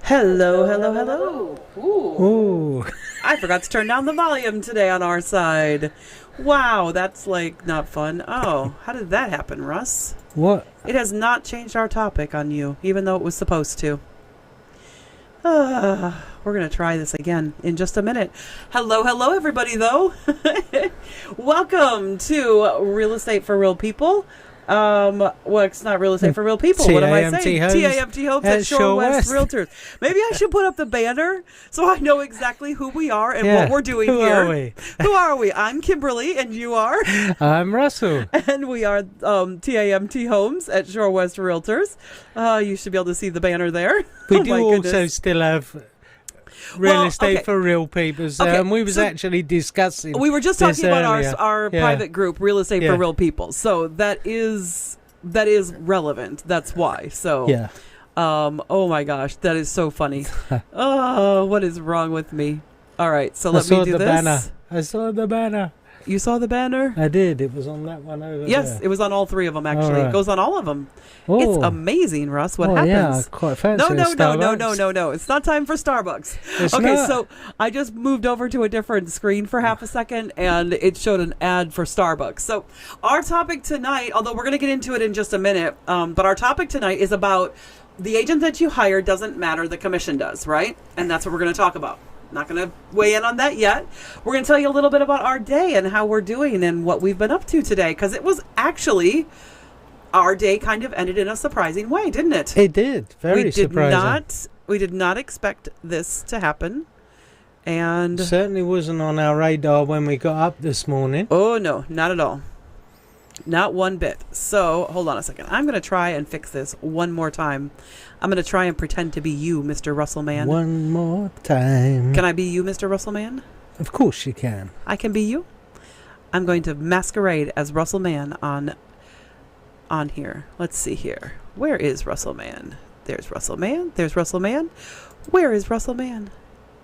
Hello, hello, hello. Ooh. Ooh. I forgot to turn down the volume today on our side. Wow, that's like not fun. Oh, how did that happen, Russ? What? It has not changed our topic on you, even though it was supposed to. We're going to try this again in just a minute. Hello, hello, everybody, though. Welcome to Real Estate for Real People. Well, it's not real estate for real people. What am I saying? TAMT Homes at Shore West Realtors. Maybe I should put up the banner so I know exactly who we are and what we're doing who here. Are we? Who are we? I'm Kimberly, and you are? I'm Russell. And we are TAMT Homes at Shore West Realtors. You should be able to see the banner there. We do also still have real estate for real people. And we was actually discussing. We were just talking about our Yeah. private group, Real Estate for Real People. So that is relevant. That's why. So Yeah. Oh my gosh, that is so funny. Oh, what is wrong with me? All right, so let me do this. Banner. I saw the banner. You saw the banner? I did. It was on that one over there. Yes, it was on all three of them, actually. Right. It goes on all of them. Oh. It's amazing, Russ. What happens? Yeah, quite fancy. No. It's not time for Starbucks. It's okay, not. So I just moved over to a different screen for half a second, and it showed an ad for Starbucks. So our topic tonight, although we're going to get into it in just a minute, but our topic tonight is about the agent that you hire doesn't matter, the commission does, right? And that's what we're going to talk about. Not going to weigh in on that yet. We're going to tell you a little bit about our day and how we're doing and what we've been up to today, because it was actually, our day kind of ended in a surprising way, didn't it? It did. Very surprising. We did not expect this to happen. And certainly wasn't on our radar when we got up this morning. Oh, no, not at all. Not one bit. So, hold on a second. I'm going to try and fix this one more time. I'm going to try and pretend to be you, Mr. Russellman. One more time. Can I be you, Mr. Russellman? Of course you can. I can be you? I'm going to masquerade as Russellman on here. Let's see here. Where is Russellman? There's Russellman. There's Russellman. Where is Russellman?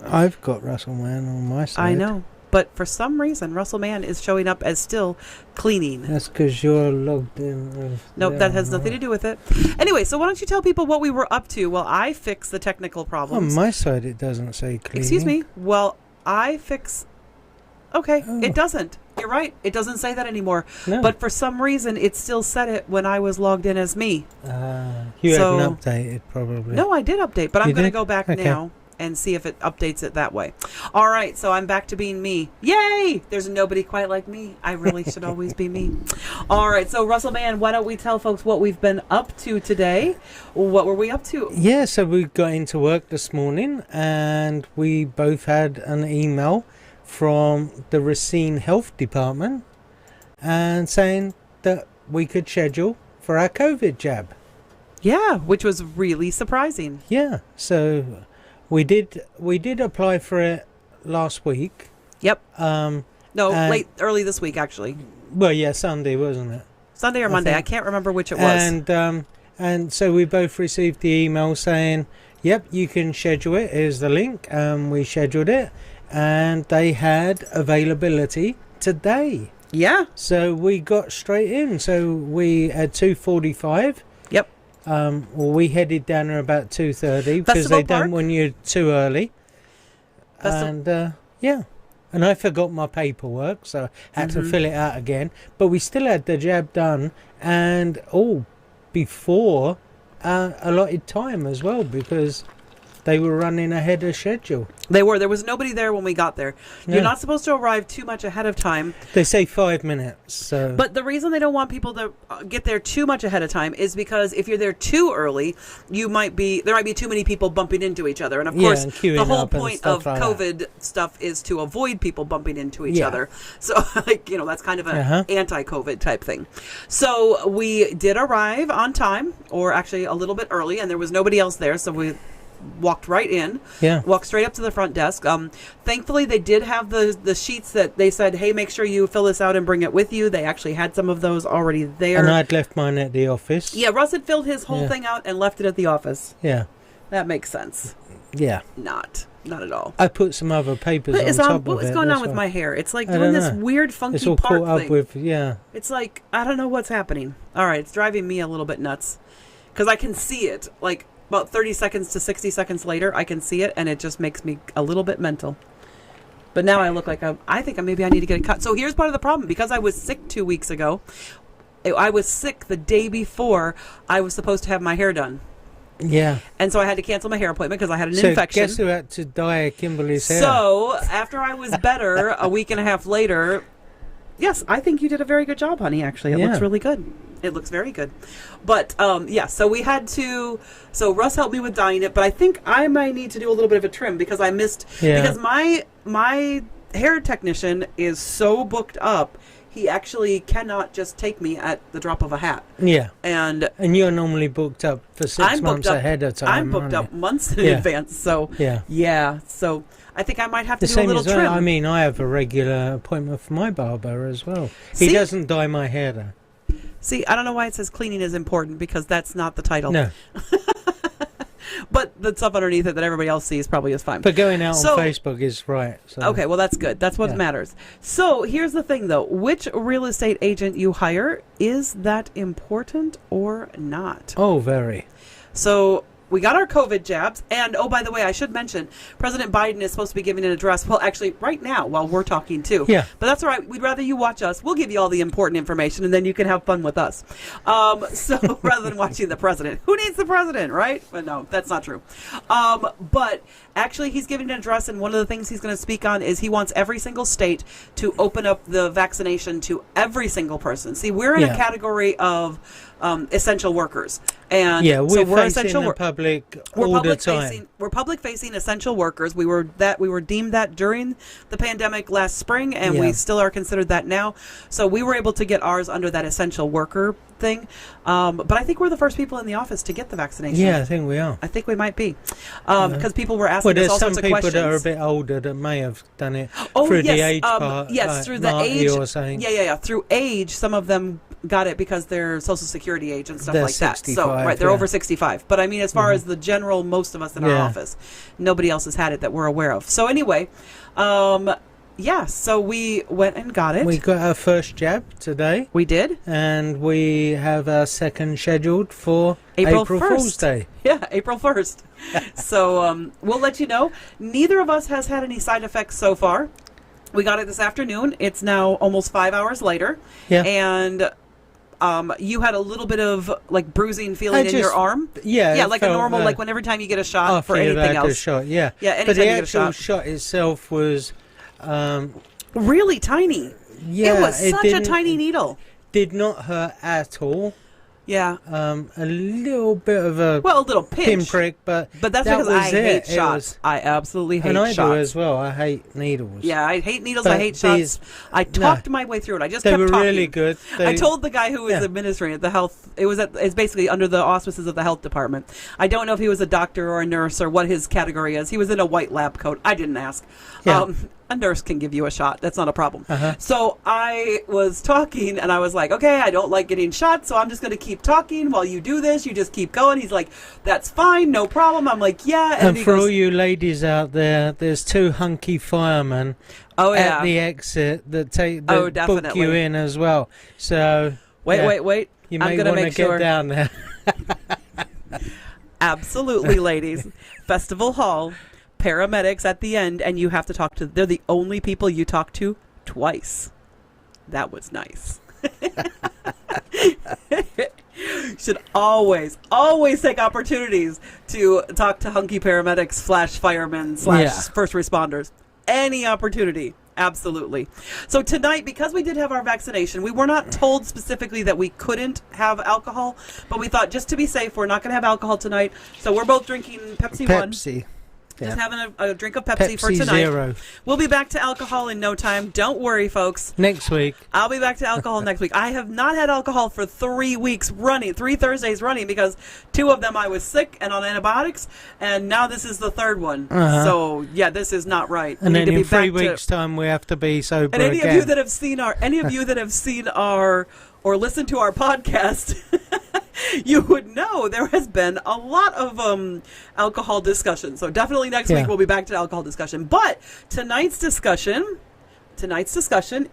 I've got Russellman on my side. I know. But for some reason, Russellman is showing up as still cleaning. That's because you're logged in. Nope, that has nothing to do with it. Anyway, so why don't you tell people what we were up to while I fix the technical problems. On my side, it doesn't say cleaning. Excuse me. Well, I fix... Okay, It doesn't. You're right. It doesn't say that anymore. No. But for some reason, it still said it when I was logged in as me. You haven't updated, probably. No, I did update, but I'm going to go back Okay. now and see if it updates it that way. All right, so I'm back to being me. Yay! There's nobody quite like me. I really should always be me. All right, so Russellman, why don't we tell folks what we've been up to today? What were we up to? Yeah, so we got into work this morning and we both had an email from the Racine Health Department and saying that we could schedule for our COVID jab. Yeah, which was really surprising. Yeah, so we did apply for it last week. Yep. Early this week, actually. Well, yeah, Sunday, wasn't it? Sunday or Monday. I can't remember which it was. And so we both received the email saying, yep, you can schedule it. Here's the link. We scheduled it. And they had availability today. Yeah. So we got straight in. So we had 2:45. Yep. We headed down there about 2:30 because they don't want you too early. And and I forgot my paperwork, so I had to fill it out again. But we still had the jab done, and all before allotted time as well, because they were running ahead of schedule. They were. There was nobody there when we got there. Yeah. You're not supposed to arrive too much ahead of time. They say 5 minutes. So. But the reason they don't want people to get there too much ahead of time is because if you're there too early, there might be too many people bumping into each other. And of course, the whole point of COVID stuff is to avoid people bumping into each other. So, that's kind of an anti-COVID type thing. So we did arrive on time, or actually a little bit early, and there was nobody else there. So we walked right in, walked straight up to the front desk. Thankfully, they did have the sheets that they said, hey, make sure you fill this out and bring it with you. They actually had some of those already there. And I'd left mine at the office. Yeah, Russ had filled his whole thing out and left it at the office. Yeah. That makes sense. Yeah. Not at all. I put some other papers on top of it. What is going on with my hair? It's like doing this weird, funky it's all part caught thing. Up with, yeah. It's like, I don't know what's happening. All right, it's driving me a little bit nuts. Because I can see it, like, about 30 seconds to 60 seconds later, I can see it, and it just makes me a little bit mental. But now I look like I think maybe I need to get it cut. So here's part of the problem. Because I was sick 2 weeks ago, I was sick the day before I was supposed to have my hair done. Yeah. And so I had to cancel my hair appointment because I had an infection. Guess who had to dye Kimberly's hair? So after I was better, a week and a half later, yes, I think you did a very good job, honey, actually. It looks really good. It looks very good. But, so we had to... So Russ helped me with dyeing it, but I think I might need to do a little bit of a trim because I missed... Yeah. Because my hair technician is so booked up, he actually cannot just take me at the drop of a hat. Yeah. And you're normally booked up for 6 months ahead of time. I'm booked up months in advance. So, yeah. So I think I might have to do a little trim. I mean, I have a regular appointment for my barber as well. He doesn't dye my hair, though. See, I don't know why it says cleaning is important because that's not the title. No. But the stuff underneath it that everybody else sees probably is fine. But going out on Facebook is right. So. Okay, well, that's good. That's what matters. So here's the thing, though. Which real estate agent you hire, is that important or not? Oh, very. So... We got our COVID jabs, and oh, by the way, I should mention, President Biden is supposed to be giving an address, well, actually, right now, while we're talking, too. Yeah. But that's all right. We'd rather you watch us. We'll give you all the important information, and then you can have fun with us. So, rather than watching the president. Who needs the president, right? But no, that's not true. But actually, he's giving an address, and one of the things he's going to speak on is he wants every single state to open up the vaccination to every single person. See, we're in a category of essential workers. And we're essential the public all the time. We're public facing essential workers. We were deemed that during the pandemic last spring, and we still are considered that now. So we were able to get ours under that essential worker thing. But I think we're the first people in the office to get the vaccination. Yeah, I think we are. I think we might be. Because people were asking us all sorts of questions. There's some people that are a bit older that may have done it through the age part. Yes, through the age. Yeah. Through age, some of them got it because they're Social Security age and stuff like that. So they're over 65. But I mean, as far as the general, most of us in our office, nobody else has had it that we're aware of. So anyway, so we went and got it. We got our first jab today. We did. And we have our second scheduled for April Fool's Day. Yeah, April 1st. So we'll let you know. Neither of us has had any side effects so far. We got it this afternoon. It's now almost 5 hours later. Yeah. And... you had a little bit of like bruising feeling in your arm. Yeah, like a normal, like when every time you get a shot for anything else. Shot, yeah. Anytime but the you get a shot itself was really tiny. Yeah, it was such a tiny needle. Did not hurt at all. Yeah. A little bit of a little pinprick, but that's because I hate shots. I absolutely hate shots. And I do as well. I hate needles. Yeah, I hate needles. I hate shots. I talked my way through it. I just kept talking. They were really good. I told the guy who was administering it, the health. It's basically under the auspices of the health department. I don't know if he was a doctor or a nurse or what his category is. He was in a white lab coat. I didn't ask. Yeah. A nurse can give you a shot. That's not a problem. So I was talking, and I was like, okay, I don't like getting shot, so I'm just going to keep talking while you do this. You just keep going. He's like, that's fine, no problem. I'm like, yeah. And for all you ladies out there, there's 2 hunky firemen at the exit that book you in as well. So wait. You may want to get down there. Absolutely, ladies. Festival Hall. Paramedics at the end, and you have to talk to. They're the only people you talk to twice. That was nice. Should always take opportunities to talk to hunky paramedics / firemen / first responders. Any opportunity. Absolutely. So tonight, because we did have our vaccination, we were not told specifically that we couldn't have alcohol, but we thought just to be safe, we're not going to have alcohol tonight. So we're both drinking Pepsi 1. Just having a drink of Pepsi for tonight. Zero. We'll be back to alcohol in no time. Don't worry, folks. Next week. I'll be back to alcohol next week. I have not had alcohol for 3 weeks running, 3 Thursdays running, because 2 of them I was sick and on antibiotics, and now this is the 3rd one. So, yeah, this is not right. And then in 3 weeks' time, we have to be sober again. And any of you that have seen our or listened to our podcast, you would know there has been a lot of alcohol discussion. So definitely next week we'll be back to alcohol discussion. But tonight's discussion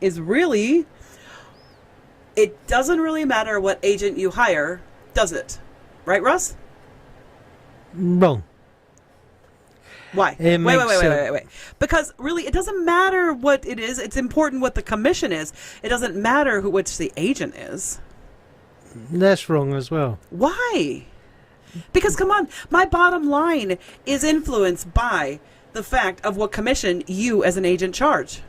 is really, it doesn't really matter what agent you hire, does it? Right, Russ? Wrong. Why? Wait. Because really, it doesn't matter what it is. It's important what the commission is. It doesn't matter which the agent is. That's wrong as well. Why? Because, come on, my bottom line is influenced by the fact of what commission you as an agent charge.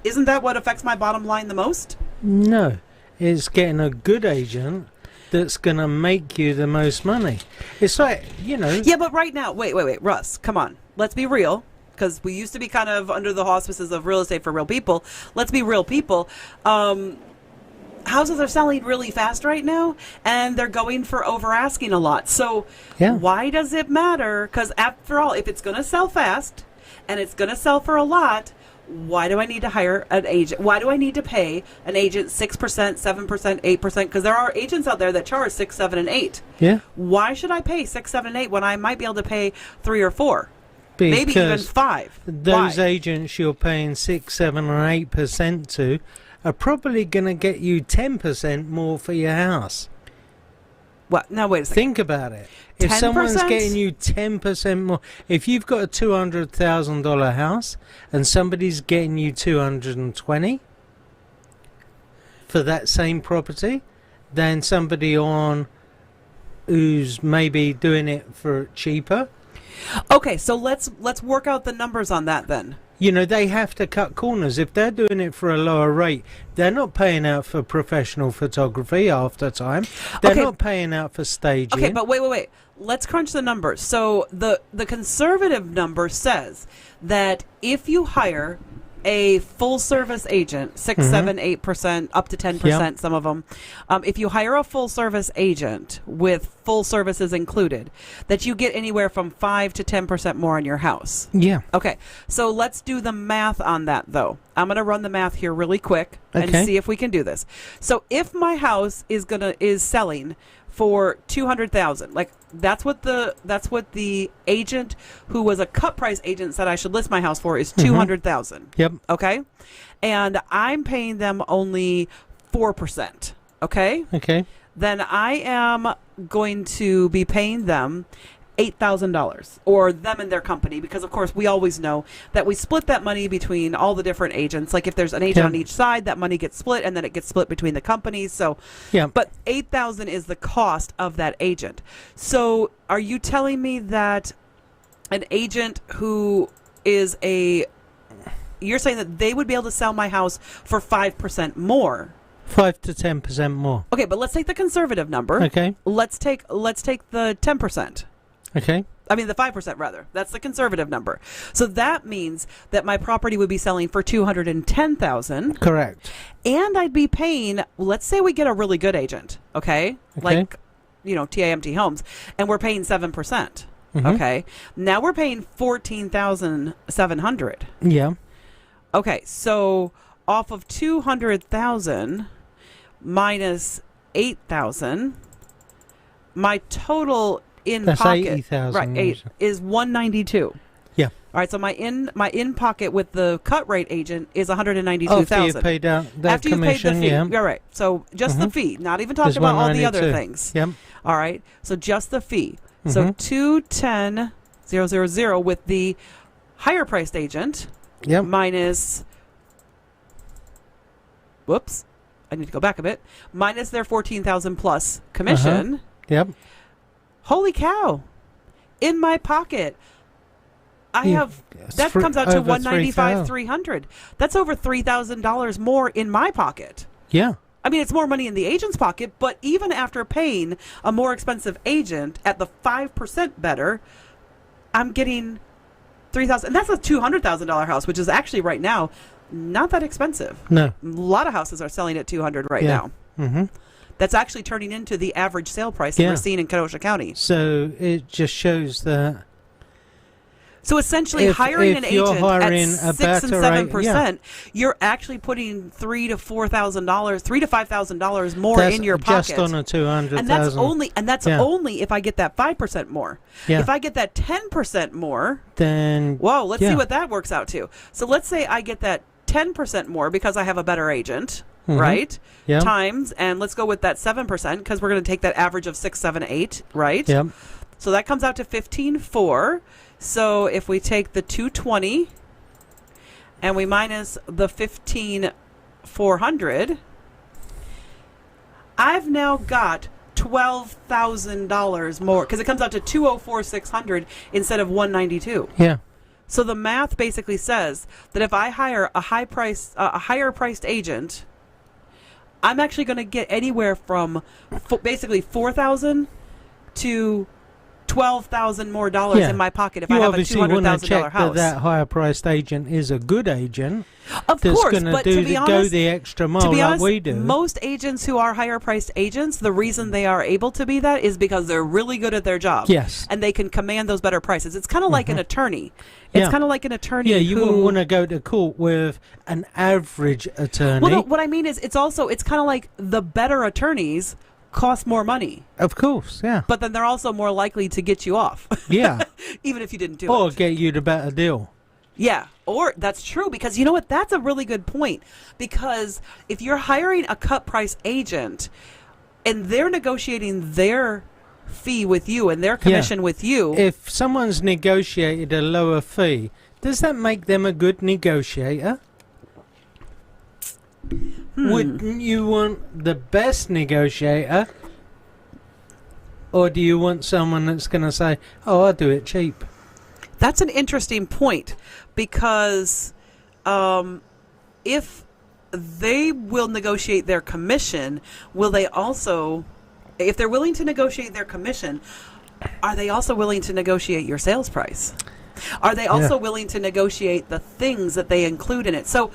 Isn't that what affects my bottom line the most? No. It's getting a good agent that's going to make you the most money. It's like, Yeah, but right now, wait, Russ, come on. Let's be real, because we used to be kind of under the auspices of real estate for real people. Let's be real people. Houses are selling really fast right now, and they're going for over asking a lot. So why does it matter? Because after all, if it's going to sell fast and it's going to sell for a lot, why do I need to hire an agent? Why do I need to pay an agent 6%, 7%, 8%? Because there are agents out there that charge 6, 7, and 8. Yeah. Why should I pay 6, 7, and 8 when I might be able to pay 3 or 4? Because maybe even 5. Those agents you're paying 6, 7, or 8% to are probably going to get you 10% more for your house. What? Now wait a second. Think about it. If 10%? someone's getting you 10% more, if you've got a $200,000 house and somebody's getting you 220 for that same property, then somebody who's maybe doing it for cheaper. Okay, so let's work out the numbers on that then. They have to cut corners. If they're doing it for a lower rate, they're not paying out for professional photography after time. They're not paying out for staging. Okay, but wait. Let's crunch the numbers. So the conservative number says that if you hire a full service agent, 6, 7, 8%, up to 10%, some of them. If you hire a full service agent with full services included, that you get anywhere from 5 to 10% more on your house. Yeah. Okay, so let's do the math on that, though. I'm going to run the math here really quick and see if we can do this. So if my house is selling for $200,000, like that's what the agent who was a cut price agent said I should list my house for is $200,000. Yep. Okay, and I'm paying them only 4%. Okay. Okay. Then I am going to be paying them $8,000, or them and their company, because of course we always know that we split that money between all the different agents. Like if there's an agent on each side, that money gets split, and then it gets split between the companies. So but $8,000 is the cost of that agent. So are you telling me that an agent who is you're saying that they would be able to sell my house for 5% more? 5 to 10% more. Okay, but let's take the conservative number. Okay. Let's take the 10%. Okay. I mean the 5% rather. That's the conservative number. So that means that my property would be selling for $210,000. Correct. And I'd be paying, let's say we get a really good agent, okay? Like TAMT Homes, and we're paying 7%. Okay. Now we're paying $14,700. Yeah. Okay, so off of 200,000 minus 8,000, my total That's pocket 80,000 is 192. Yeah. All right, so my in pocket with the cut rate agent is 192,000. After you paid out that After commission, you paid the fee. All right. So just the fee, not even talking about all the other things. Yep. All right. So just the fee. So 210,000 with the higher priced agent. Yep. Minus, whoops, I need to go back a bit. Minus their 14,000 plus commission. Yep. Holy cow! In my pocket, I have that comes out to 195, 300. That's over $3,000 more in my pocket. Yeah. I mean, it's more money in the agent's pocket, but even after paying a more expensive agent at the 5% better, I'm getting $3,000, and that's a $200,000 house, which is actually right now not that expensive. No, a lot of houses are selling at $200,000 right now. Mm-hmm. That's actually turning into the average sale price that we're seeing in Kenosha County. So it just shows that. So essentially, hiring an agent at 6 and 7%, you're actually putting $3,000 to $4,000, $3,000 to $5,000 more in your pocket. Just on a 200,000. And that's only if I get that 5% more. Yeah. If I get that 10% more, then let's see what that works out to. So let's say I get that 10% more because I have a better agent. Right? Yep. Times, and let's go with that 7% because we're going to take that average of 6, 7, 8, right? Yep. So that comes out to 15,400. So if we take the 220 and we minus the 15,400, I've now got $12,000 more, because it comes out to 204,600 instead of 192. Yeah. So the math basically says that if I hire a higher priced agent, I'm actually going to get anywhere from basically $4,000 to $12,000 more in my pocket if I have a $200,000 house. That higher priced agent is a good agent. Of course, but to be honest, go the extra mile like we do. Most agents who are higher priced agents, the reason they are able to be that is because they're really good at their job. Yes. And they can command those better prices. It's kind of like an attorney. It's kind of like an attorney. Yeah, you wouldn't want to go to court with an average attorney. Well, no, what I mean is it's kind of like the better attorneys cost more money. Of course, yeah. But then they're also more likely to get you off. Yeah. Even if you didn't do it. Or get you the better deal. Yeah, or that's true, because you know what? That's a really good point. Because if you're hiring a cut price agent and they're negotiating their fee with you and their commission with you. If someone's negotiated a lower fee, does that make them a good negotiator? Wouldn't you want the best negotiator? Or do you want someone that's going to say, oh, I'll do it cheap? That's an interesting point, because if they will negotiate their commission, will they also, if they're willing to negotiate their commission, are they also willing to negotiate your sales price? Are they also willing to negotiate the things that they include in it? So,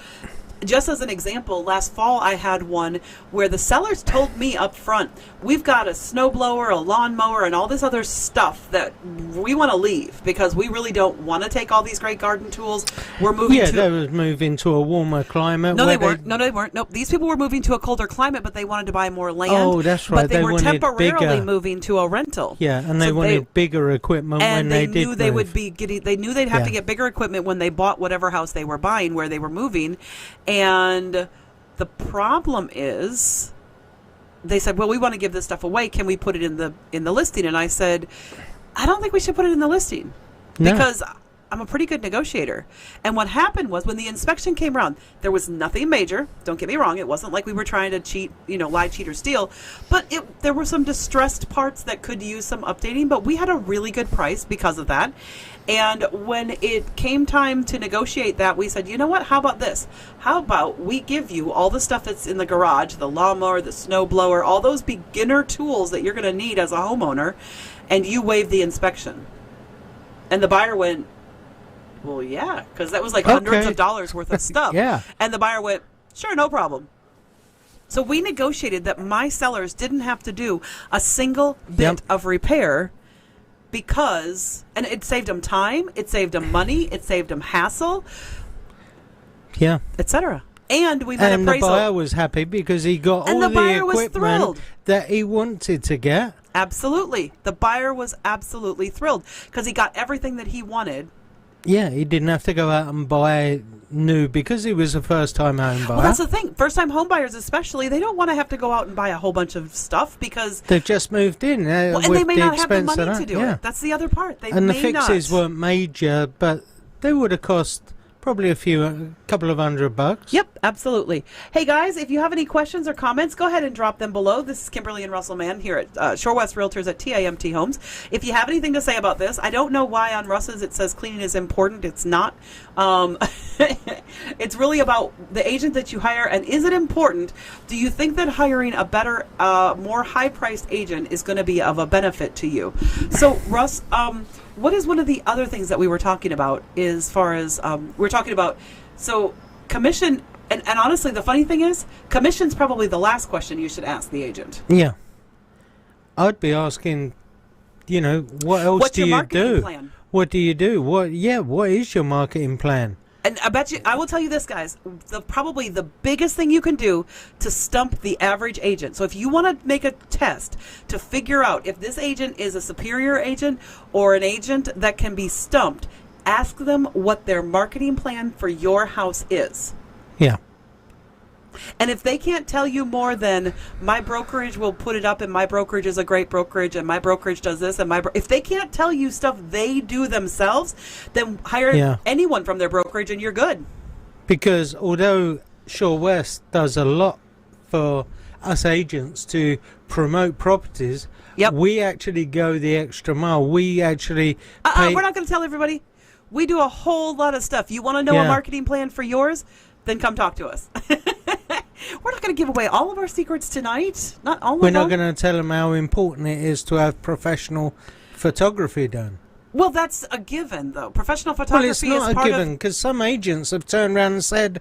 just as an example, last fall I had one where the sellers told me up front, we've got a snowblower, a lawnmower, and all this other stuff that we want to leave because we really don't want to take all these great garden tools. We're moving to... they were moving to a warmer climate. No, they weren't. No, they weren't. Nope. These people were moving to a colder climate, but they wanted to buy more land. Oh, that's right. But they were temporarily moving to a rental. Yeah, and they wanted bigger equipment when they did move. They would be getting... They knew they'd have to get bigger equipment when they bought whatever house they were buying where they were moving. And the problem is, they said, well, we want to give this stuff away. Can we put it in the listing? And I said, I don't think we should put it in the listing because I'm a pretty good negotiator. And what happened was when the inspection came around, there was nothing major. Don't get me wrong. It wasn't like we were trying to cheat, lie, cheat, or steal. But there were some distressed parts that could use some updating. But we had a really good price because of that. And when it came time to negotiate that, we said, you know what? How about this? How about we give you all the stuff that's in the garage, the lawnmower, the snow blower, all those beginner tools that you're going to need as a homeowner, and you waive the inspection. And the buyer went, well, yeah, because that was like hundreds of dollars worth of stuff. Yeah. And the buyer went, sure, no problem. So we negotiated that my sellers didn't have to do a single bit of repair because, and it saved them time, it saved them money, it saved them hassle, etc. And we met appraisal. And the buyer was happy because he got all the equipment that he wanted to get. Absolutely. The buyer was absolutely thrilled because he got everything that he wanted. Yeah, he didn't have to go out and buy new because he was a first-time home buyer. Well, that's the thing. First-time home buyers especially, they don't want to have to go out and buy a whole bunch of stuff because... They've just moved in. And they may not have the money to do it. That's the other part. And the fixes weren't major, but they would have cost... probably a couple of $100. Yep, absolutely. Hey guys, if you have any questions or comments, go ahead and drop them below. This is Kimberly and Russell Mann here at Shore West Realtors at TIMT Homes. If you have anything to say about this, I don't know why on Russ's it says cleaning is important. It's not. It's really about the agent that you hire, and is it important? Do you think that hiring a better, more high-priced agent is going to be of a benefit to you? So, Russ, what is one of the other things that we were talking about as far as we're talking about, so commission, and honestly, the funny thing is, commission's probably the last question you should ask the agent. Yeah. I'd be asking, what else What's do your you marketing do? Plan? What do you do? What is your marketing plan? And I bet you, I will tell you this, guys, probably the biggest thing you can do to stump the average agent. So if you want to make a test to figure out if this agent is a superior agent or an agent that can be stumped, ask them what their marketing plan for your house is. Yeah. And if they can't tell you more than my brokerage will put it up and my brokerage is a great brokerage and my brokerage does this and if they can't tell you stuff they do themselves, then hire anyone from their brokerage and you're good. Because although Shore West does a lot for us agents to promote properties, we actually go the extra mile. We actually we're not going to tell everybody. We do a whole lot of stuff. You want to know a marketing plan for yours? Then come talk to us. We're not going to give away all of our secrets tonight. Not all of them. We're not going to tell them how important it is to have professional photography done. Well, that's a given, though. Professional photography is part of... Well, it's not a given, because some agents have turned around and said,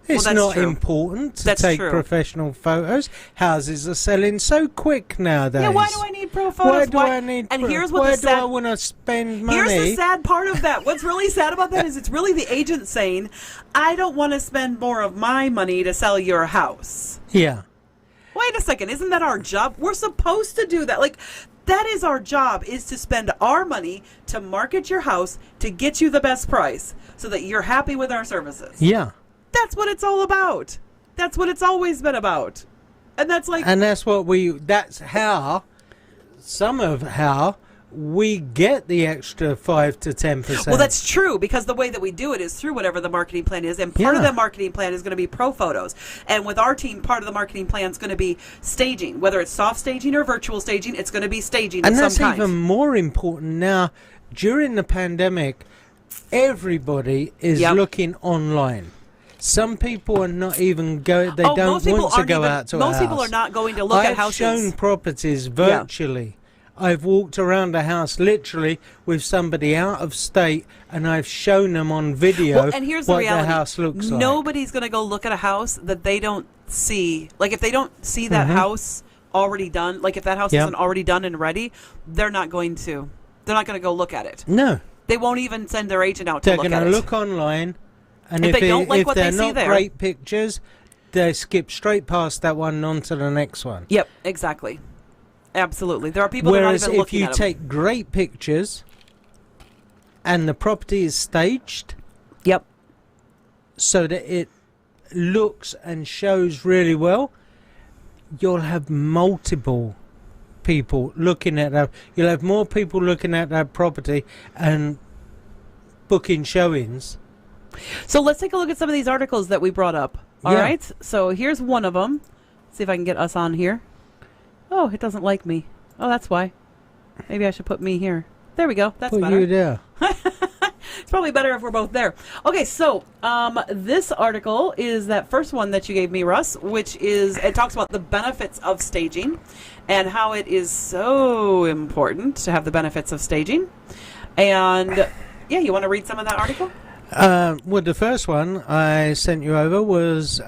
it's not important to take professional photos. Houses are selling so quick nowadays. Yeah, why do I need pro photos? And here's what do I want to spend money? Here's the sad part of that. What's really sad about that is it's really the agent saying, I don't want to spend more of my money to sell your house. Yeah. Wait a second. Isn't that our job? We're supposed to do that. Like, that is our job, is to spend our money to market your house to get you the best price so that you're happy with our services. Yeah. That's what it's all about. That's what it's always been about. And that's like... And that's how we get the extra 5 to 10%. Well, that's true, because the way that we do it is through whatever the marketing plan is. And part of that marketing plan is going to be pro photos. And with our team, part of the marketing plan is going to be staging. Whether it's soft staging or virtual staging, it's going to be staging of some kind. And that's even more important now. During the pandemic, everybody is looking online. Some people are not even going. They don't want to go out to a house. Most people are not going to look at houses. I've shown properties virtually. Yeah. I've walked around a house literally with somebody out of state, and I've shown them on video and here's what the reality. The house looks like. Nobody's going to go look at a house that they don't see. Like, if they don't see that house already done, like if that house isn't already done and ready, they're not going to. They're not going to go look at it. No. They won't even send their agent out to look at it. They're going to look online. And if they don't like what they see there, if they're not great pictures, they skip straight past that one and on to the next one. Yep, exactly. Absolutely. There are people that are not even looking at them. Whereas if you take great pictures and the property is staged, so that it looks and shows really well, you'll have multiple people looking at that. You'll have more people looking at that property and booking showings. So let's take a look at some of these articles that we brought up. All right. So here's one of them. See if I can get us on here. Oh, it doesn't like me. Oh, that's why. Maybe I should put me here. There we go. That's better. Put you there. It's probably better if we're both there. Okay, so this article is that first one that you gave me, Russ, which is, it talks about the benefits of staging and how it is so important to have the benefits of staging. And, you want to read some of that article? Well, the first one I sent you over was...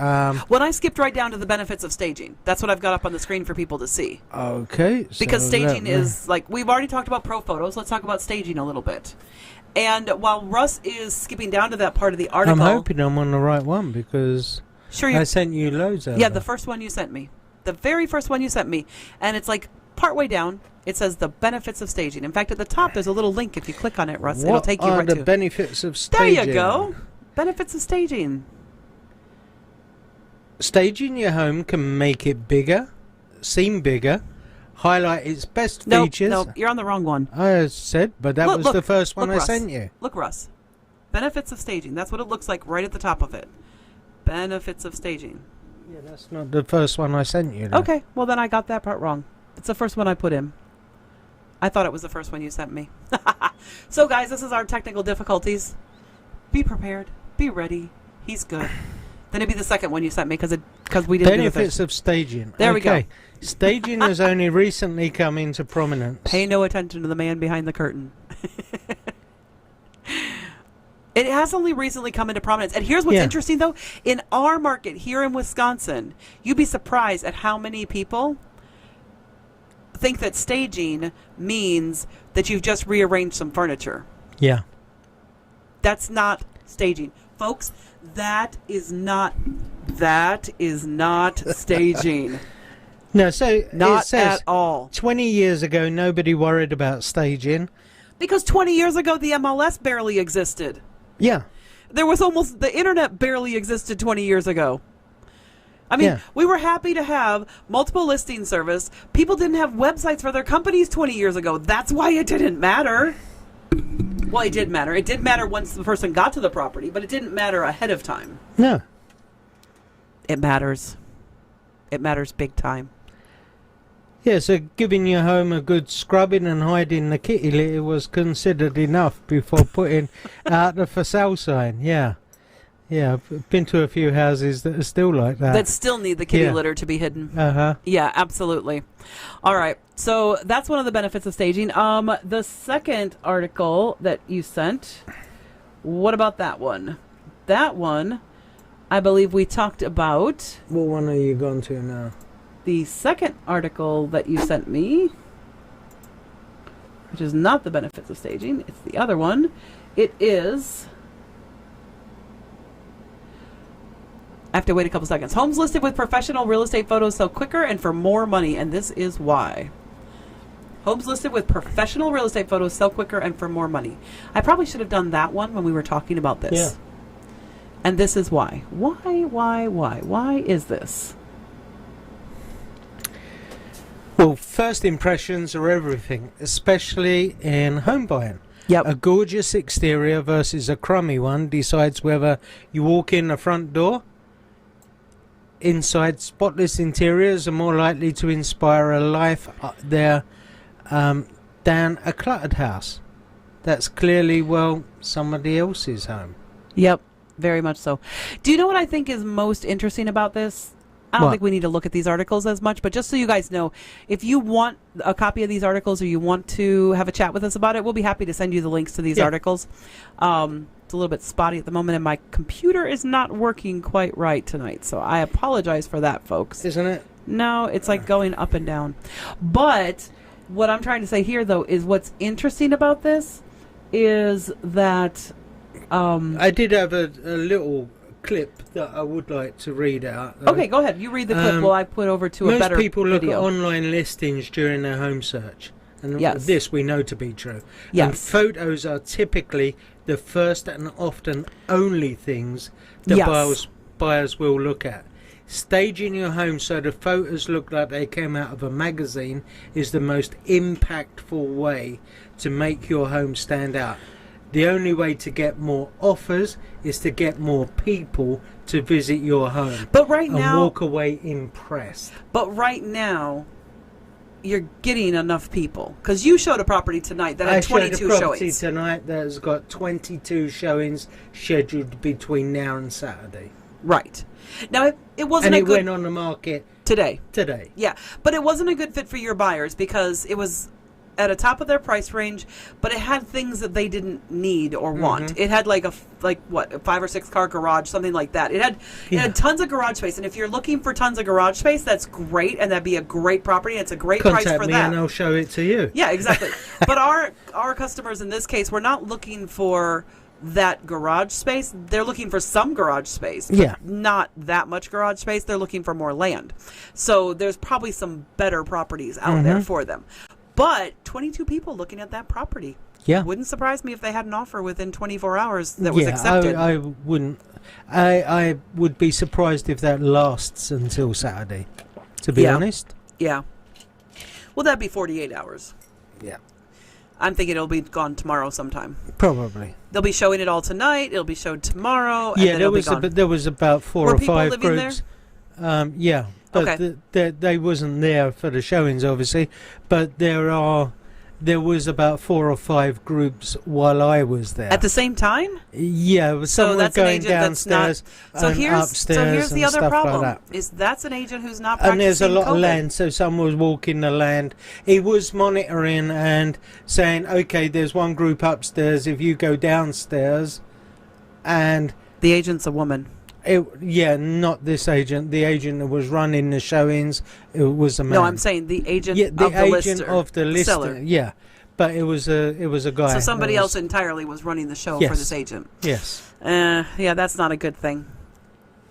When I skipped right down to the benefits of staging. That's what I've got up on the screen for people to see. Okay. Because staging is, like, we've already talked about pro photos. Let's talk about staging a little bit. And while Russ is skipping down to that part of the article... I'm hoping I'm on the right one, because I sent you loads of them. Yeah, the first one you sent me. The very first one you sent me. And it's like partway down. It says the benefits of staging. In fact, at the top, there's a little link. If you click on it, Russ, it'll take you right to... What are the benefits of staging? There you go. Benefits of staging. Staging your home can make it bigger, seem bigger, highlight its best features. No, you're on the wrong one. I said, but that was the first one I sent you. Look, Russ. Benefits of staging. That's what it looks like right at the top of it. Benefits of staging. Yeah, that's not the first one I sent you. Okay, well then I got that part wrong. It's the first one I put in. I thought it was the first one you sent me. So, guys, this is our technical difficulties. Be prepared. Be ready. He's good. Then it'd be the second one you sent me because we didn't do the benefits of staging. There we go. Staging has only recently come into prominence. Pay no attention to the man behind the curtain. It has only recently come into prominence. And here's what's interesting, though. In our market here in Wisconsin, you'd be surprised at how many people think that staging means that you've just rearranged some furniture. Yeah. That's not staging. Folks, that is not staging. No, so not it says at all. 20 years ago, nobody worried about staging. Because 20 years ago, the MLS barely existed. Yeah. The internet barely existed 20 years ago. I mean, we were happy to have multiple listing service. People didn't have websites for their companies 20 years ago. That's why it didn't matter. Well, it did matter. It did matter once the person got to the property, but it didn't matter ahead of time. No. It matters. It matters big time. Yeah, so giving your home a good scrubbing and hiding the kitty litter was considered enough before putting out the for sale sign. Yeah. Yeah, I've been to a few houses that are still like that. That still need the kitty litter to be hidden. Uh-huh. Yeah, absolutely. All right. So that's one of the benefits of staging. The second article that you sent, what about that one? That one, I believe we talked about. What one are you going to now? The second article that you sent me, which is not the benefits of staging, it's the other one. It is... I have to wait a couple seconds. Homes listed with professional real estate photos sell quicker and for more money, and this is why. Homes listed with professional real estate photos sell quicker and for more money. I probably should have done that one when we were talking about this. Yeah. And this is why. Why is this? Well, first impressions are everything, especially in home buying. Yep. A gorgeous exterior versus a crummy one decides whether you walk in the front door. Inside, spotless interiors are more likely to inspire a life there than a cluttered house. That's clearly, somebody else's home. Yep, very much so. Do you know what I think is most interesting about this? I don't think we need to look at these articles as much, but just so you guys know, if you want a copy of these articles or you want to have a chat with us about it, we'll be happy to send you the links to these articles. It's a little bit spotty at the moment, and my computer is not working quite right tonight, so I apologize for that, folks. Isn't it? No, it's like going up and down. But what I'm trying to say here, though, is what's interesting about this is that... I did have a little clip that I would like to read out. Okay, go ahead. You read the clip while I put over to a better video. Most people look video. at online listings during their home search. And this we know to be true. Yes. And photos are typically the first and often only things that buyers will look at. Staging your home so the photos look like they came out of a magazine is the most impactful way to make your home stand out. The only way to get more offers is to get more people to visit your home. But right now, walk away impressed. But right now, you're getting enough people. Because you showed a property tonight that had 22 showings. I showed a property tonight that has got 22 showings scheduled between now and Saturday. Right. Now, it wasn't and it went on the market today. Yeah. But it wasn't a good fit for your buyers because it was at a top of their price range, but it had things that they didn't need or want. It had a 5 or 6 car garage, something like that. It had tons of garage space, and if you're looking for tons of garage space, that's great, and that'd be a great property, and it's a great price for that. Contact me and I'll show it to you. Yeah, exactly. But our customers in this case were not looking for that garage space. They're looking for some garage space, but not that much garage space. They're looking for more land. So there's probably some better properties out there for them. But 22 people looking at that property. Yeah. Wouldn't surprise me if they had an offer within 24 hours that was accepted. I wouldn't. I would be surprised if that lasts until Saturday, to be honest. Yeah. Well, that'd be 48 hours. Yeah. I'm thinking it'll be gone tomorrow sometime. Probably. They'll be showing it all tonight. It'll be showed tomorrow. And yeah, there was about 4 or 5 groups. Yeah. But they wasn't there for the showings, obviously. But there was about 4 or 5 groups while I was there. At the same time? Yeah, some were going downstairs and upstairs. So here's the other problem: like is that's an agent who's not practicing. And there's a lot of land, so someone was walking the land. He was monitoring and saying, "Okay, there's one group upstairs. If you go downstairs," and the agent's a woman. Not this agent. The agent that was running the showings, it was a man. No, I'm saying the agent of the lister. Seller. Yeah, but it was a guy. So somebody else entirely was running the show for this agent. Yes. That's not a good thing.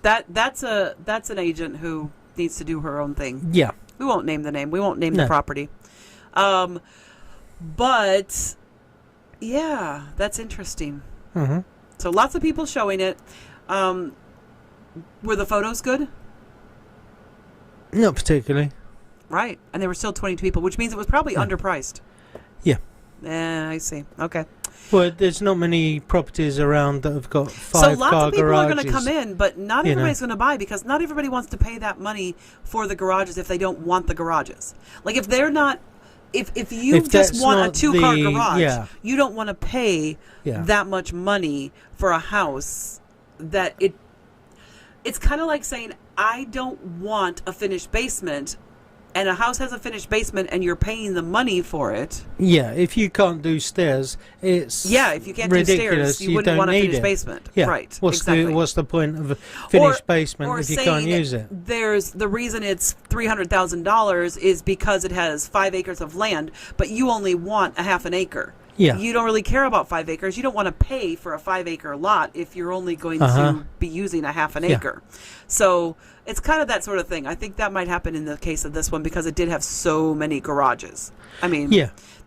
That's an agent who needs to do her own thing. Yeah. We won't name the name. We won't name the property. But yeah, that's interesting. Mm-hmm. So lots of people showing it. Were the photos good? Not particularly. Right. And there were still 22 people, which means it was probably underpriced. Yeah. I see. Okay. Well, there's not many properties around that have got 5-car garages. So lots of people are going to come in, but not everybody's going to buy, because not everybody wants to pay that money for the garages if they don't want the garages. Like if they're not, if you just want a 2-car garage, you don't want to pay that much money for a house that it's kind of like saying, I don't want a finished basement. And a house has a finished basement, and you're paying the money for it. Yeah, if you can't do stairs, it's if you can't ridiculous. do stairs, you wouldn't want a finished basement. Yeah. Right. What's the point of a finished basement if you can't use it? There's the reason it's $300,000 is because it has 5 acres of land, but you only want a half an acre. Yeah. You don't really care about 5 acres. You don't want to pay for a 5-acre lot if you're only going to be using a half an acre. So it's kind of that sort of thing. I think that might happen in the case of this one because it did have so many garages. I mean,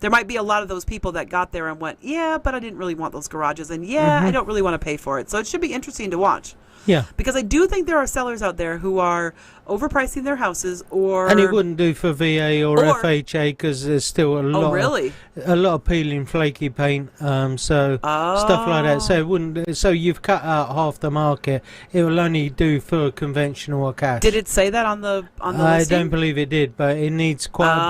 there might be a lot of those people that got there and went, but I didn't really want those garages. And I don't really want to pay for it. So it should be interesting to watch. Yeah. Because I do think there are sellers out there who are overpricing their houses and it wouldn't do for VA or FHA because there's still a lot of peeling flaky paint, so stuff like that. So it wouldn't. So you've cut out half the market. It will only do for conventional or cash. Did it say that on the listing? I don't believe it did, but it needs quite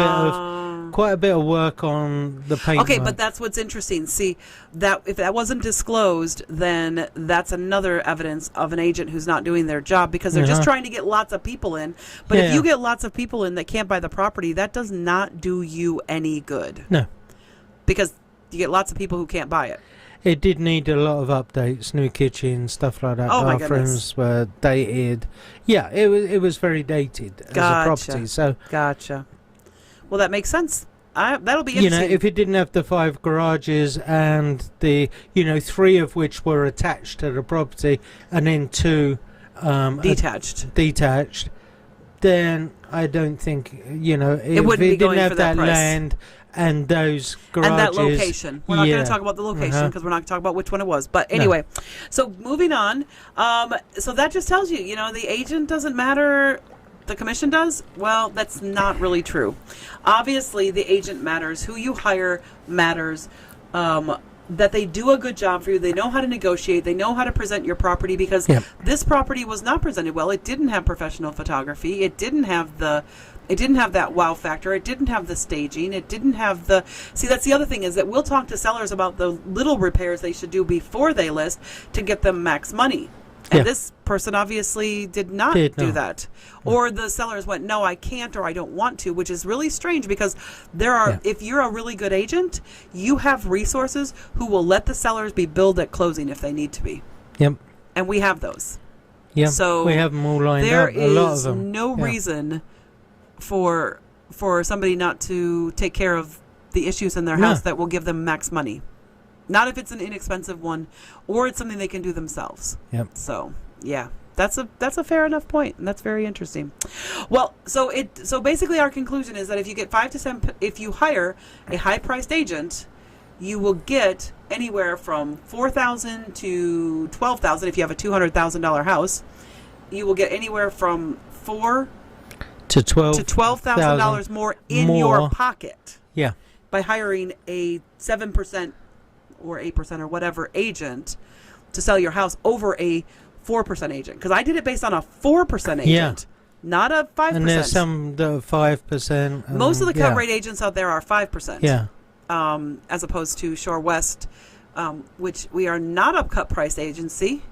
a bit of work on the paint. Okay, but that's what's interesting. See, that if that wasn't disclosed, then that's another evidence of an agent who's not doing their job because they're just trying to get lots of people in. But if you get lots of people in that can't buy the property, that does not do you any good. No. Because you get lots of people who can't buy it. It did need a lot of updates, new kitchen, stuff like that. Oh, bathrooms were dated. Yeah, it was very dated as a property. So gotcha. Well, that makes sense. That'll be interesting. You know, if it didn't have the 5 garages and the 3 of which were attached to the property and then 2 detached, then I don't think if it didn't have that land and those garages and that location. We're not going to talk about the location because we're not going to talk about which one it was. But anyway, so moving on. So that just tells you, the agent doesn't matter. The commission does? Well, that's not really true. Obviously, the agent matters. Who you hire matters. That they do a good job for you. They know how to negotiate. They know how to present your property because this property was not presented well. It didn't have professional photography. It didn't have that wow factor. It didn't have the staging. It didn't have the... See, that's the other thing is that we'll talk to sellers about the little repairs they should do before they list to get them max money. And this person obviously did not do that. Or the sellers went, no, I can't or I don't want to, which is really strange because if you're a really good agent, you have resources who will let the sellers be billed at closing if they need to be. Yep. And we have those. Yeah. So we have them all lined up, a lot of them. There is no reason for somebody not to take care of the issues in their house that will give them max money. Not if it's an inexpensive one or it's something they can do themselves. Yep. So, that's a fair enough point, and that's very interesting. Well, so basically our conclusion is that if you get 5 to 7 if you hire a high-priced agent, you will get anywhere from $4,000 to $12,000 if you have a $200,000 house. You will get anywhere from $4,000 to $12,000 more in your pocket. Yeah. By hiring a 7% or 8% or whatever agent to sell your house over a 4% agent. Because I did it based on a 4% agent, not a 5%. And there's some that are 5%. Most of the cut rate agents out there are 5%. Yeah. As opposed to Shore West, which we are not a cut price agency.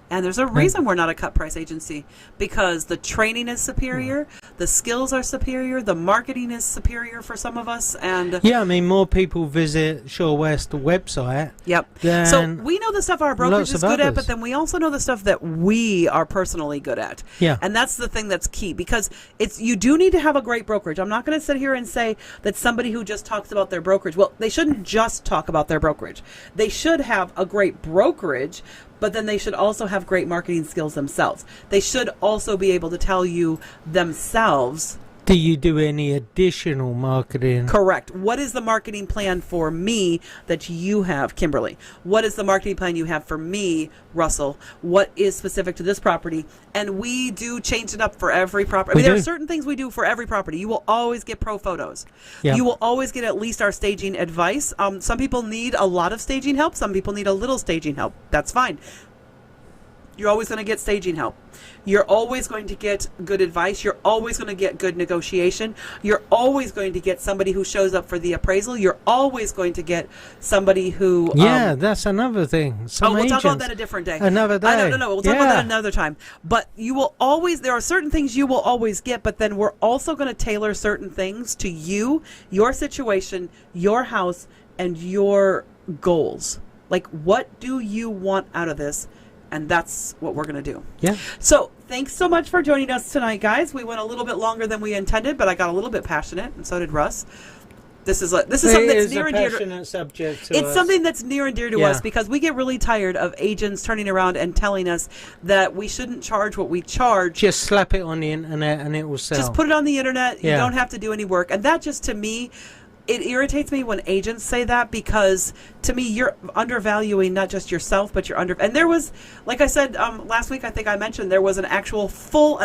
And there's a reason we're not a cut price agency, because the training is superior, the skills are superior, the marketing is superior for some of us, and I mean, more people visit Shore West website. Yep. So we know the stuff our brokerage is good at, but then we also know the stuff that we are personally good at. Yeah. And that's the thing that's key, because you do need to have a great brokerage. I'm not going to sit here and say that somebody who just talks about their brokerage, well, they shouldn't just talk about their brokerage. They should have a great brokerage, but then they should also have great marketing skills themselves. They should also be able to tell you themselves Do you do any additional marketing? Correct. What is the marketing plan for me that you have, Kimberly? What is the marketing plan you have for me, Russell? What is specific to this property? And we do change it up for every property. There are certain things we do for every property. You will always get pro photos. Yep. You will always get at least our staging advice. Some people need a lot of staging help. Some people need a little staging help. That's fine. You're always going to get staging help. You're always going to get good advice. You're always going to get good negotiation. You're always going to get somebody who shows up for the appraisal. You're always going to get somebody who... Yeah, that's another thing. We'll talk about that a different day. Another day. No. We'll talk about that another time. But you will always... There are certain things you will always get, but then we're also going to tailor certain things to you, your situation, your house, and your goals. Like, what do you want out of this? And that's what we're going to do. Yeah. So thanks so much for joining us tonight, guys. We went a little bit longer than we intended, but I got a little bit passionate, and so did Russ. This is something that's near and dear to subject. It's something that's near and dear to us because we get really tired of agents turning around and telling us that we shouldn't charge what we charge. Just slap it on the internet and it will sell. Just put it on the internet. You don't have to do any work. And that just, to me, it irritates me when agents say that because, to me, you're undervaluing not just yourself, but you're and there was, like I said last week, I think I mentioned, there was an actual full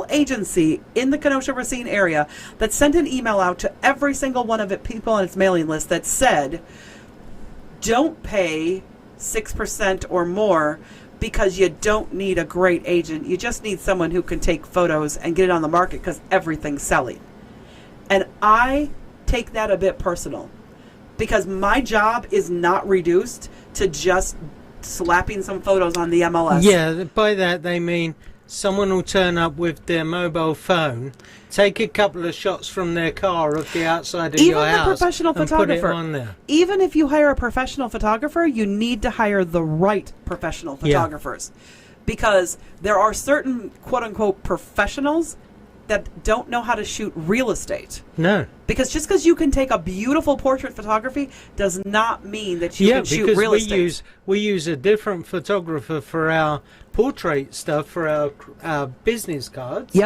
agency in the Kenosha-Racine area that sent an email out to every single one of people on its mailing list that said, don't pay 6% or more because you don't need a great agent. You just need someone who can take photos and get it on the market because everything's selling. And I take that a bit personal because my job is not reduced to just slapping some photos on the MLS. Yeah, by that they mean someone will turn up with their mobile phone, take a couple of shots from their car of the outside of your house, professional and photographer. Put it on there. Even if you hire a professional photographer, you need to hire the right professional photographers because there are certain quote-unquote professionals that don't know how to shoot real estate. No. Because just because you can take a beautiful portrait photography does not mean that you can shoot real estate. We use a different photographer for our portrait stuff, for our business cards,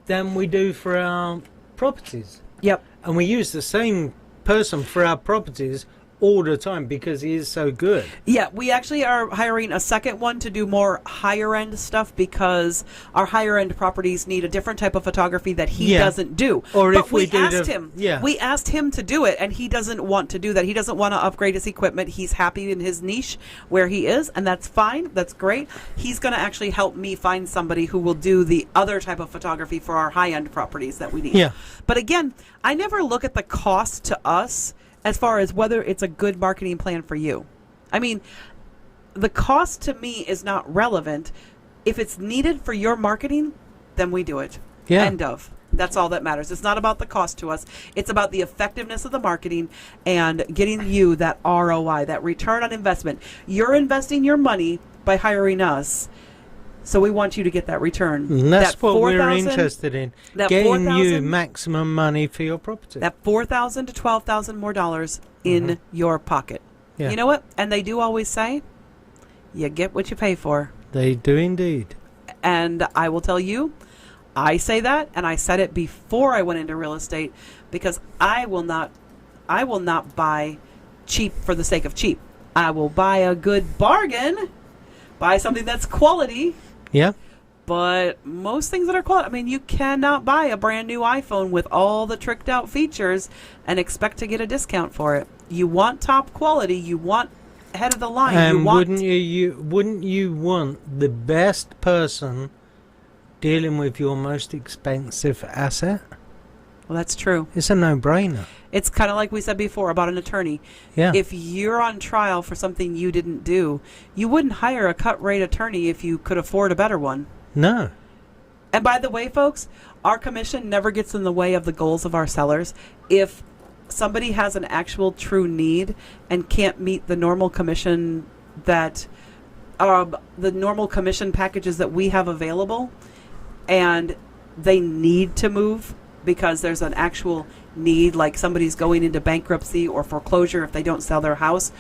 than we do for our properties. Yep. And we use the same person for our properties all the time because he is so good. Yeah, we actually are hiring a second one to do more higher end stuff because our higher end properties need a different type of photography that he doesn't do. Or but if we asked him to do it, and he doesn't want to do that. He doesn't want to upgrade his equipment. He's happy in his niche where he is, and that's fine. That's great. He's going to actually help me find somebody who will do the other type of photography for our high end properties that we need. Yeah. But again, I never look at the cost to us as far as whether it's a good marketing plan for you. I mean, the cost to me is not relevant. If it's needed for your marketing, then we do it. Yeah. End of. That's all that matters. It's not about the cost to us. It's about the effectiveness of the marketing and getting you that ROI, that return on investment. You're investing your money by hiring us. So we want you to get that return. And that's what we're interested in. Getting you maximum money for your property. That $4,000 to $12,000 more dollars in your pocket. Yeah. You know what? And they do always say, you get what you pay for. They do indeed. And I will tell you, I say that, and I said it before I went into real estate, because I will not buy cheap for the sake of cheap. I will buy a good bargain, buy something that's quality. Yeah. But most things that are quality, I mean, you cannot buy a brand new iPhone with all the tricked out features and expect to get a discount for it. You want top quality. You want head of the line. And wouldn't you want the best person dealing with your most expensive asset? Well, that's true. It's a no-brainer. It's kind of like we said before about an attorney. Yeah. If you're on trial for something you didn't do, you wouldn't hire a cut-rate attorney if you could afford a better one. No. And by the way, folks, our commission never gets in the way of the goals of our sellers. If somebody has an actual true need and can't meet the normal commission that the normal commission packages that we have available, and they need to move because there's an actual need, like somebody's going into bankruptcy or foreclosure if they don't sell their house,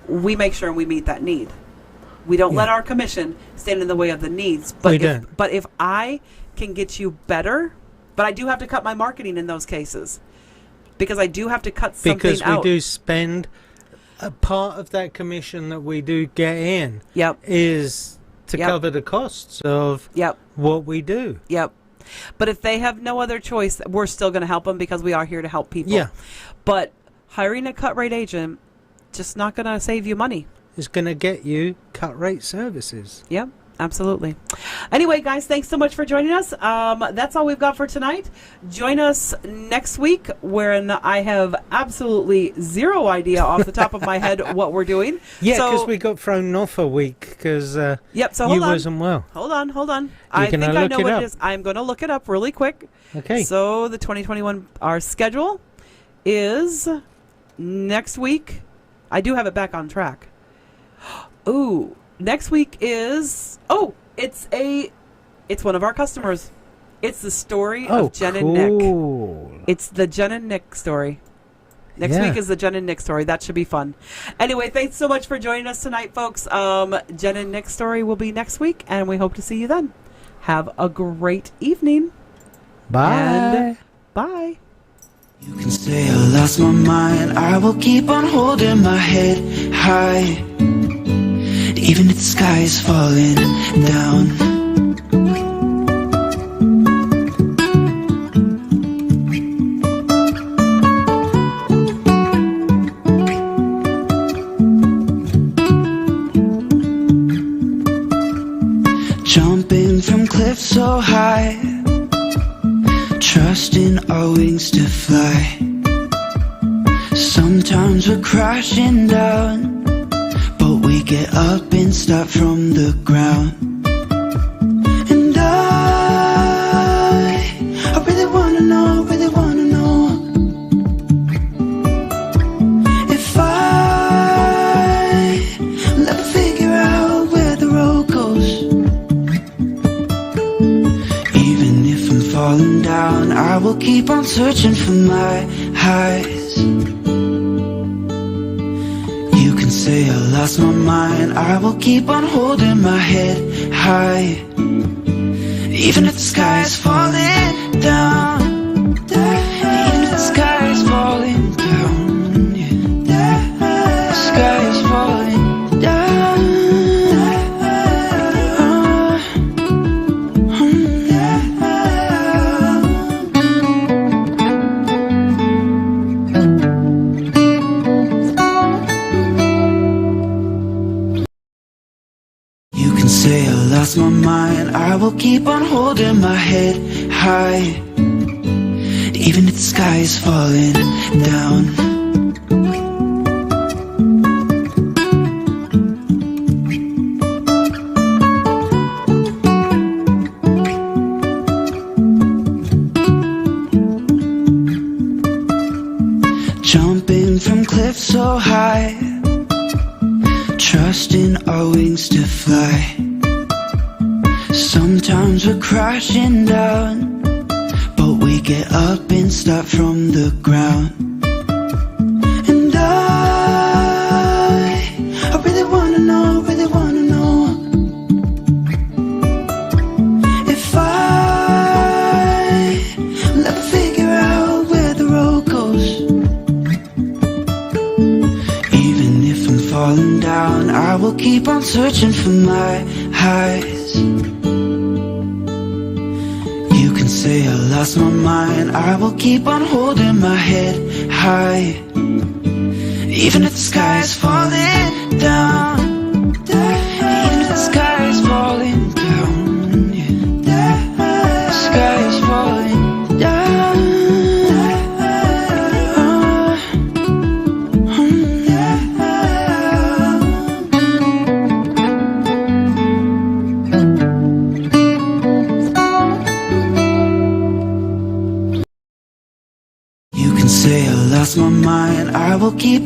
we make sure we meet that need. We don't let our commission stand in the way of the needs. But if I can get you better But I do have to cut my marketing in those cases. Because I do have to cut something out. Because we do spend a part of that commission that we do get in. Yep. Is to cover the costs of what we do. Yep. But if they have no other choice, we're still going to help them because we are here to help people. Yeah. But hiring a cut rate agent, just not going to save you money. It's going to get you cut rate services. Yep. Absolutely. Anyway, guys, thanks so much for joining us. That's all we've got for tonight. Join us next week, wherein I have absolutely zero idea off the top of my head what we're doing. Yeah, because we got thrown off a week because so you wasn't well. Hold on. I think I know what it is. I'm going to look it up really quick. Okay. So the 2021, our schedule is next week. I do have it back on track. Ooh. Next week is it's one of our customers. It's the story of Jen and Nick. It's the Jen and Nick story. Next week is the Jen and Nick story. That should be fun. Anyway, thanks so much for joining us tonight, folks. Jen and Nick's story will be next week, and we hope to see you then. Have a great evening. Bye. And bye. You can say I lost my mind. I will keep on holding my head high. Even if the sky is falling down. Jumping from cliffs so high, trusting our wings to fly. Sometimes we're crashing down, we get up and start from the ground. And I really wanna know if I'll ever figure out where the road goes. Even if I'm falling down, I will keep on searching for my highs. Say I lost my mind, I will keep on holding my head high. Even if the sky is falling down, even if the sky is falling down, the sky is falling down. Say I lost my mind, I will keep on holding my head high. Even if the sky is falling down. Jumping from cliffs so high, trusting our wings to fly. Sometimes we're crashing down, but we get up and start from the ground. And I really wanna know if I'll ever figure out where the road goes. Even if I'm falling down, I will keep on searching for my highs. Say I lost my mind, I will keep on holding my head high. Even if the sky is falling down, even if the sky is falling down, the sky is falling down. Say I lost my mind, I will keep